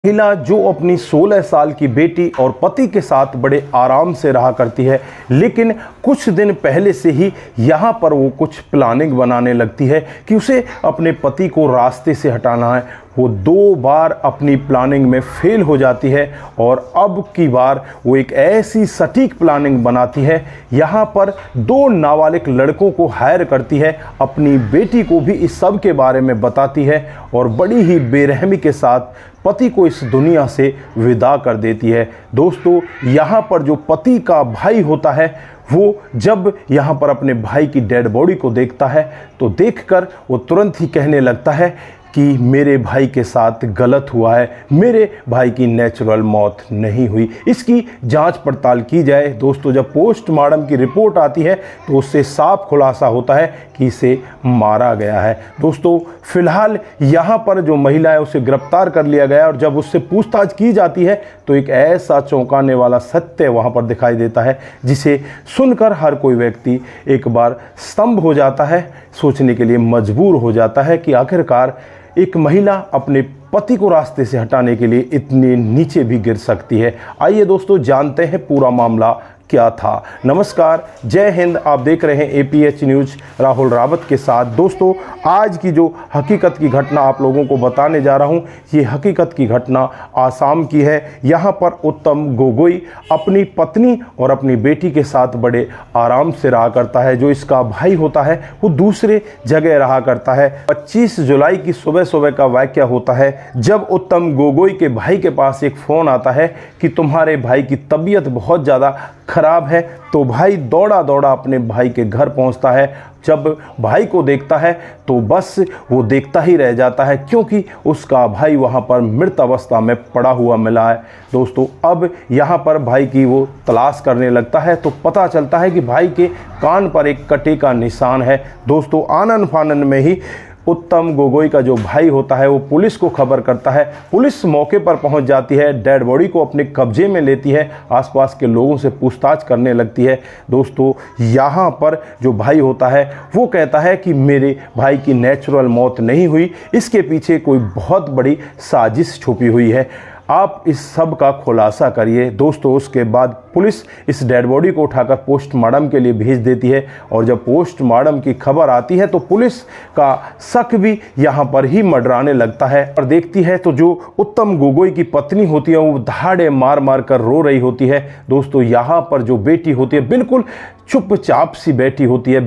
महिला जो अपनी 16 साल की बेटी और पति के साथ बड़े आराम से रहा करती है, लेकिन कुछ दिन पहले से ही यहाँ पर वो कुछ प्लानिंग बनाने लगती है कि उसे अपने पति को रास्ते से हटाना है। वो 2 बार अपनी प्लानिंग में फेल हो जाती है और अब की बार वो एक ऐसी सटीक प्लानिंग बनाती है, यहाँ पर 2 नाबालिग लड़कों को हायर करती है, अपनी बेटी को भी इस सब के बारे में बताती है और बड़ी ही बेरहमी के साथ पति को इस दुनिया से विदा कर देती है। दोस्तों, यहाँ पर जो पति का भाई होता है वो जब यहाँ पर अपने भाई की डेड बॉडी को देखता है तो देखकर वो तुरंत ही कहने लगता है कि मेरे भाई के साथ गलत हुआ है, मेरे भाई की नेचुरल मौत नहीं हुई, इसकी जांच पड़ताल की जाए। दोस्तों, जब पोस्टमार्टम की रिपोर्ट आती है तो उससे साफ खुलासा होता है कि इसे मारा गया है। दोस्तों, फिलहाल यहाँ पर जो महिला है उसे गिरफ्तार कर लिया गया और जब उससे पूछताछ की जाती है तो एक ऐसा चौंकाने वाला सत्य वहाँ पर दिखाई देता है जिसे सुनकर हर कोई व्यक्ति एक बार स्तंभ हो जाता है, सोचने के लिए मजबूर हो जाता है कि आखिरकार एक महिला अपने पति को रास्ते से हटाने के लिए इतने नीचे भी गिर सकती है। आइए दोस्तों, जानते हैं पूरा मामला क्या था। नमस्कार, जय हिंद। आप देख रहे हैं APH न्यूज़ राहुल रावत के साथ। दोस्तों, आज की जो हकीकत की घटना आप लोगों को बताने जा रहा हूं, ये हकीकत की घटना आसाम की है। यहां पर उत्तम गोगोई अपनी पत्नी और अपनी बेटी के साथ बड़े आराम से रहा करता है। जो इसका भाई होता है वो दूसरे जगह रहा करता है। 25 जुलाई की सुबह सुबह का वाक़या होता है जब उत्तम गोगोई के भाई के पास एक फ़ोन आता है कि तुम्हारे भाई की तबीयत बहुत ज़्यादा खराब है। तो भाई दौड़ा दौड़ा अपने भाई के घर पहुंचता है। जब भाई को देखता है तो बस वो देखता ही रह जाता है, क्योंकि उसका भाई वहां पर मृत अवस्था में पड़ा हुआ मिला है। दोस्तों, अब यहां पर भाई की वो तलाश करने लगता है तो पता चलता है कि भाई के कान पर एक कटे का निशान है। दोस्तों, आनन फानन में ही उत्तम गोगोई का जो भाई होता है वो पुलिस को खबर करता है। पुलिस मौके पर पहुंच जाती है, डेड बॉडी को अपने कब्जे में लेती है, आसपास के लोगों से पूछताछ करने लगती है। दोस्तों, यहाँ पर जो भाई होता है वो कहता है कि मेरे भाई की नेचुरल मौत नहीं हुई, इसके पीछे कोई बहुत बड़ी साजिश छुपी हुई है। आप इस सब का खुलासा करिए। दोस्तों, उसके बाद पुलिस इस डेड बॉडी को उठाकर पोस्टमार्टम के लिए भेज देती है और जब पोस्टमार्टम की खबर आती है तो पुलिस का शक भी यहाँ पर ही मंडराने लगता है और देखती है तो जो उत्तम गोगोई की पत्नी होती है वो दहाड़े मार मार कर रो रही होती है। दोस्तों, यहाँ पर जो बेटी होती है बिल्कुल चुपचाप सी बैठी होती है,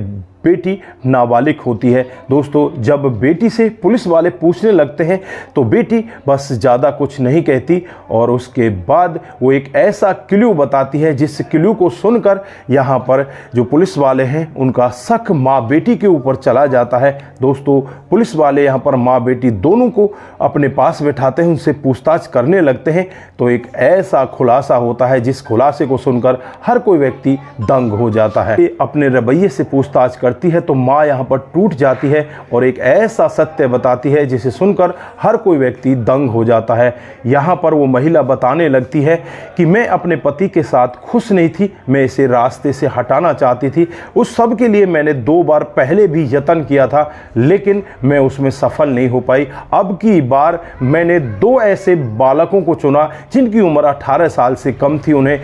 बेटी नाबालिग होती है। दोस्तों, जब बेटी से पुलिस वाले पूछने लगते हैं तो बेटी बस ज़्यादा कुछ नहीं कहती और उसके बाद वो एक ऐसा क्लू बताती है जिस क्लू को सुनकर यहाँ पर जो पुलिस वाले हैं उनका शक माँ बेटी के ऊपर चला जाता है। दोस्तों, पुलिस वाले यहाँ पर माँ बेटी दोनों को अपने पास बैठाते हैं, उनसे पूछताछ करने लगते हैं तो एक ऐसा खुलासा होता है जिस खुलासे को सुनकर हर कोई व्यक्ति दंग हो जाता है। अपने रवैये से पूछताछ करती है तो माँ यहाँ पर टूट जाती है और एक ऐसा सत्य बताती है जिसे सुनकर हर कोई व्यक्ति दंग हो जाता है। यहाँ पर वो महिला बताने लगती है कि मैं अपने पति के साथ खुश नहीं थी, मैं इसे रास्ते से हटाना चाहती थी। उस सब के लिए मैंने 2 बार पहले भी यत्न किया था, लेकिन मैं उसमें सफल नहीं हो पाई। अब की बार मैंने 2 ऐसे बालकों को चुना जिनकी उम्र 18 साल से कम थी। उन्हें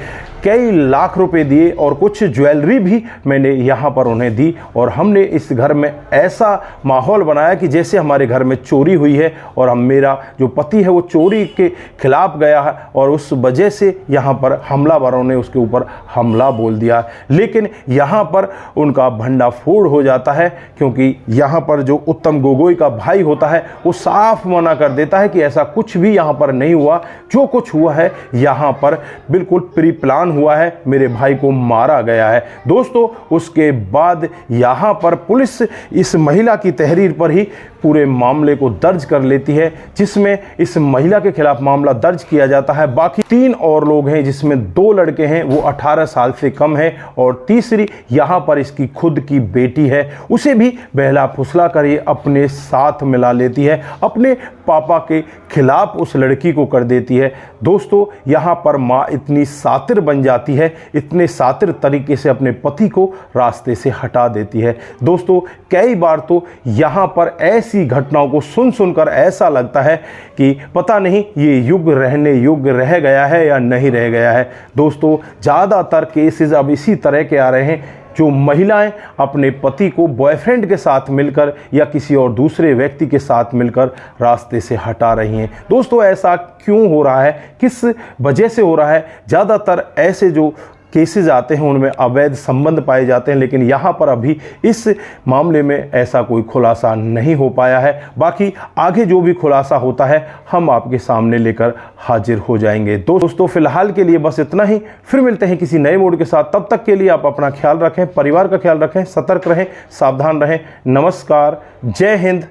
कई लाख रुपए दिए और कुछ ज्वेलरी भी मैंने यहाँ पर उन्हें दी और हमने इस घर में ऐसा माहौल बनाया कि जैसे हमारे घर में चोरी हुई है और मेरा जो पति है वो चोरी के खिलाफ गया है और उस वजह से यहाँ पर हमलावरों ने उसके ऊपर हमला बोल दिया। लेकिन यहाँ पर उनका भंडाफोड़ हो जाता है, क्योंकि यहाँ पर जो उत्तम गोगोई का भाई होता है वो साफ मना कर देता है कि ऐसा कुछ भी यहाँ पर नहीं हुआ। जो कुछ हुआ है यहाँ पर बिल्कुल प्री प्लान हुआ है, मेरे भाई को मारा गया है। दोस्तों, उसके बाद यहाँ पर पुलिस इस महिला की तहरीर पर ही पूरे मामले को दर्ज कर लेती है, जिसमें इस महिला के खिलाफ मामला दर्ज किया जाता है। बाकी 3 और लोग हैं जिसमें 2 लड़के हैं, वो 18 साल से कम है और तीसरी यहाँ पर इसकी खुद की बेटी है, उसे भी बहला फुसला कर ये अपने साथ मिला लेती है, अपने पापा के खिलाफ उस लड़की को कर देती है। दोस्तों यहाँ पर माँ इतनी सातिर बन जाती है, इतने सातिर तरीके से अपने पति को रास्ते से हटा देती है। दोस्तों कई बार तो यहाँ पर ऐसी घटनाओं को सुन सुनकर ऐसा लगता है कि पता नहीं ये युग रहने योग्य रह गया है या नहीं रह गया है। दोस्तों ज़्यादातर केसेस अब इसी तरह के आ रहे हैं, जो महिलाएं अपने पति को बॉयफ्रेंड के साथ मिलकर या किसी और दूसरे व्यक्ति के साथ मिलकर रास्ते से हटा रही हैं। दोस्तों ऐसा क्यों हो रहा है, किस वजह से हो रहा है? ज़्यादातर ऐसे जो केसेस आते हैं उनमें अवैध संबंध पाए जाते हैं, लेकिन यहाँ पर अभी इस मामले में ऐसा कोई खुलासा नहीं हो पाया है। बाकी आगे जो भी खुलासा होता है हम आपके सामने लेकर हाजिर हो जाएंगे। दोस्तों फिलहाल के लिए बस इतना ही, फिर मिलते हैं किसी नए मोड के साथ। तब तक के लिए आप अपना ख्याल रखें, परिवार का ख्याल रखें, सतर्क रहें, सावधान रहें। नमस्कार, जय हिंद,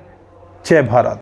जय भारत।